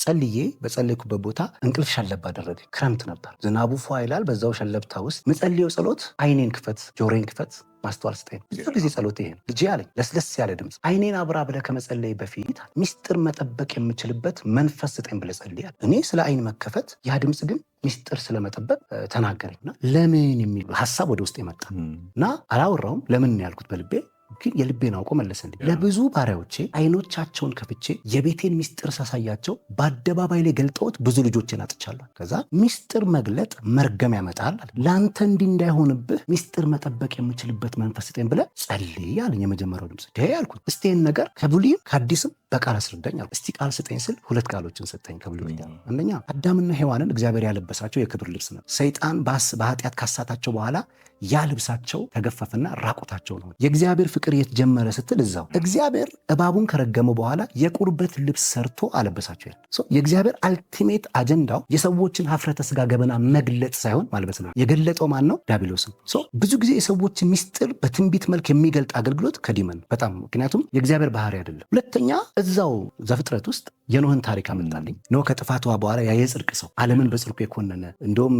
ጸልዬ በጸለይኩበት ቦታ እንቅልፍ ሸለብ አደረገኝ። ክረምት ነበር፣ ዝናቡ ፏ ይላል። በዛው ሸለብታ ውስጥ ምጸልየው ጸሎት አይኔን ክፈት፣ ጆሮዬን ክፈት፣ ማስተዋል ስጠኝ። ብዙ ጊዜ ጸሎት ይሄ ነው። ልጄ አለኝ ለስለስ ያለ ድምፅ፣ አይኔን አብራ ብለህ ከመጸለይ በፊት ሚስጥር መጠበቅ የምችልበት መንፈስ ስጠኝ ብለህ ጸልይ አለ። እኔ ስለ አይን መከፈት፣ ያ ድምፅ ግን ሚስጥር ስለመጠበቅ ተናገረኝና ለምን የሚል ሀሳብ ወደ ውስጥ የመጣ እና አላወራውም። ለምን ያልኩት በልቤ ግን የልቤን አውቆ መለሰልኝ። ለብዙ ባሪያዎቼ አይኖቻቸውን ከፍቼ የቤቴን ሚስጥር ሳሳያቸው በአደባባይ ላይ ገልጠውት ብዙ ልጆችን አጥቻለሁ። ከዛ ሚስጥር መግለጥ መርገም ያመጣል አለ። ለአንተ እንዲህ እንዳይሆንብህ ሚስጥር መጠበቅ የምችልበት መንፈስ ስጠኝ ብለህ ጸልይ አለኝ። የመጀመሪያው ድምፅ ያልኩት እስቲ ይህን ነገር ከብሉይም ከአዲስም በቃል አስረዳኝ አልኩት። እስቲ ቃል ስጠኝ ስል 2 ቃሎችን ሰጠኝ ከብሉይ ኪዳን። አንደኛ አዳምና ሔዋንን እግዚአብሔር ያለበሳቸው የክብር ልብስ ነው። ሰይጣን በኃጢአት ካሳታቸው በኋላ ያ ልብሳቸው ተገፈፈና ራቁታቸው ነው። የእግዚአብሔር ፍቅር የተጀመረ ስትል እዛው እግዚአብሔር እባቡን ከረገመው በኋላ የቁርበት ልብስ ሰርቶ አለበሳቸው ይላል። የእግዚአብሔር አልቲሜት አጀንዳው የሰዎችን ሀፍረተ ስጋ ገበና መግለጥ ሳይሆን ማልበስ ነው። የገለጠው ማን ነው? ዲያብሎስም። ብዙ ጊዜ የሰዎችን ሚስጥር በትንቢት መልክ የሚገልጥ አገልግሎት ከዲመን በጣም ምክንያቱም የእግዚአብሔር ባህሪ አይደለም። ሁለተኛ እዛው ዘፍጥረት ውስጥ የኖህን ታሪክ አመጣልኝ። ኖህ ከጥፋቷ በኋላ ያ የጽድቅ ሰው ዓለምን በጽድቁ የኮነነ እንደውም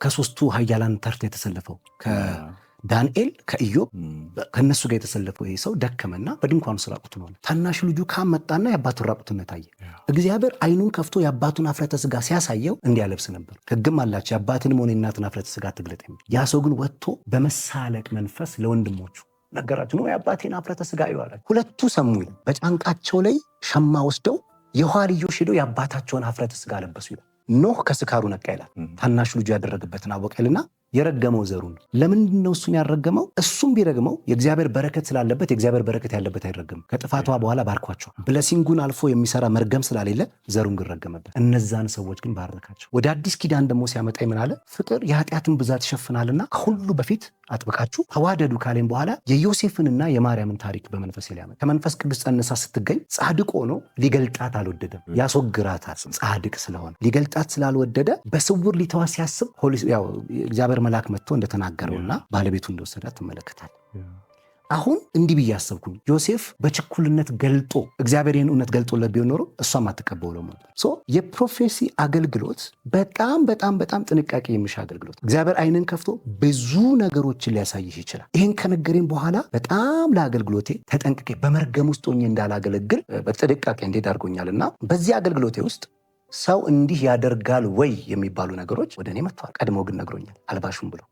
ከ3ቱ ኃያላን ተርታ የተሰለፈው ከዳንኤል ከኢዮብ ከነሱ ጋር የተሰለፈው ይሄ ሰው ደከመና በድንኳኑ ስራ ራቁቱን ሆነ። ታናሽ ልጁ ካመጣና የአባቱን ራቁትነት አየ። እግዚአብሔር አይኑን ከፍቶ የአባቱን ሀፍረተ ስጋ ሲያሳየው እንዲያለብስ ነበር። ሕግም አላቸው የአባትንም ሆነ የእናትን ሀፍረተ ስጋ አትግለጥ የሚል። ያ ሰው ግን ወጥቶ በመሳለቅ መንፈስ ለወንድሞቹ ነገራቸው። ነው የአባቴን ሀፍረተ ስጋ ይዋላል። ሁለቱ ሰሙ ይላል። በጫንቃቸው ላይ ሸማ ወስደው የኋልዮሽ ሄደው የአባታቸውን ሀፍረተ ስጋ ለበሱ ይላል። ኖህ ከስካሩ ነቃ ይላል። ታናሽ ልጁ ያደረገበትን አወቀ ይልና የረገመው ዘሩን። ለምንድን ነው እሱን ያረገመው? እሱም ቢረግመው የእግዚአብሔር በረከት ስላለበት የእግዚአብሔር በረከት ያለበት አይረገምም። ከጥፋቷ በኋላ ባርኳቸው። ብለሲንጉን አልፎ የሚሰራ መርገም ስላሌለ ዘሩን ግን ረገመበት። እነዛን ሰዎች ግን ባረካቸው። ወደ አዲስ ኪዳን ደግሞ ሲያመጣ ምን አለ? ፍቅር የኃጢአትን ብዛት ይሸፍናልና ከሁሉ በፊት አጥብቃችሁ ተዋደዱ ካሌም በኋላ የዮሴፍንና የማርያምን ታሪክ በመንፈስ ሊያመጣ ከመንፈስ ቅዱስ ጸንሳ ስትገኝ ጻድቅ ሆኖ ሊገልጣት አልወደደም። ያስወግራታል። ጻድቅ ስለሆነ ሊገልጣት ስላልወደደ በስውር ሊተዋ ሲያስብ እግዚአብሔር መልአክ መጥቶ እንደተናገረውና ባለቤቱ እንደወሰዳት ትመለከታል። አሁን እንዲህ ብዬ አሰብኩኝ። ዮሴፍ በችኩልነት ገልጦ እግዚአብሔር ይህን እውነት ገልጦለት ቢሆን ኖሮ እሷም አትቀበለው ነበር። የፕሮፌሲ አገልግሎት በጣም በጣም በጣም ጥንቃቄ የሚሻ አገልግሎት። እግዚአብሔር አይንን ከፍቶ ብዙ ነገሮችን ሊያሳይህ ይችላል። ይህን ከነገሬን በኋላ በጣም ለአገልግሎቴ ተጠንቅቄ በመርገም ውስጥ ሆኜ እንዳላገለግል በጥንቃቄ እንዴት አድርጎኛልና በዚህ አገልግሎቴ ውስጥ ሰው እንዲህ ያደርጋል ወይ የሚባሉ ነገሮች ወደ እኔ መጥተዋል። ቀድሞ ግን ነግሮኛል አልባሹም ብሎ